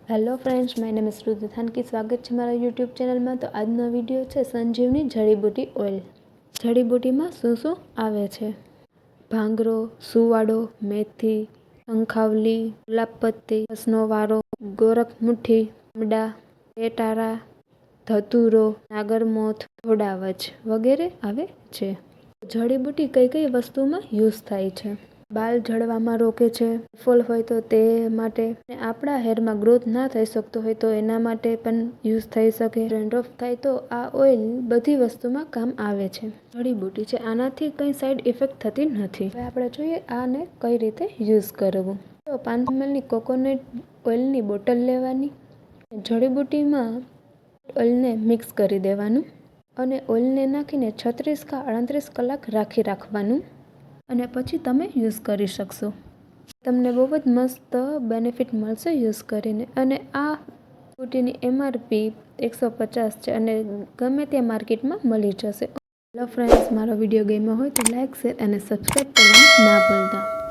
Hello friends, my name is Shruti Thanki. સ્વાગત છે મારા યુટ્યુબ ચેનલમાં. તો આજનો વિડીયો છે સંજીવની જડીબુટી ઓઇલ. જડીબુટીમાં શું શું આવે છે? ભાંગરો, સુવાડો, મેથી, શંખાવલી, ગુલાબપત્તી, હસનોવારો, ગોરખમુઠ્ઠી, આમડા, પેટારા, ધતુરો, નાગરમોથ, થોડાવજ વગેરે આવે છે. જડીબુટી કઈ કઈ વસ્તુમાં યુઝ થાય છે? બાલ ઝડવામાં રોકે છે, ફોલ હોય તો તે માટે, આપણા હેરમાં ગ્રોથ ના થઈ શકતો હોય તો એના માટે પણ યુઝ થઈ શકે. ડેન્ડ્રફ થાય તો આ ઓઇલ બધી વસ્તુમાં કામ આવે છે. જડીબુટી છે, આનાથી કંઈ સાઈડ ઇફેક્ટ થતી નથી. હવે આપણે જોઈએ આને કઈ રીતે યુઝ કરવું. તો 500 ml કોકોનટ ઓઇલની બોટલ લેવાની, જડીબુટીમાં ઓઇલને મિક્સ કરી દેવાનું અને ઓઇલને નાખીને 36 કે 38 કલાક રાખવાનું અને પછી તમે યુઝ કરી શકશો. તમને બહુ જ મસ્ત બેનિફિટ મળશે યુઝ કરીને. અને આ બુટીની MRP 150 છે અને ગમે ત્યાં માર્કેટમાં મળી જશે. હેલો ફ્રેન્ડ્સ, મારો વિડીયો ગમ્યો હોય તો લાઇક, શેર અને સબસ્ક્રાઈબ કરવાનું ના ભૂલતા.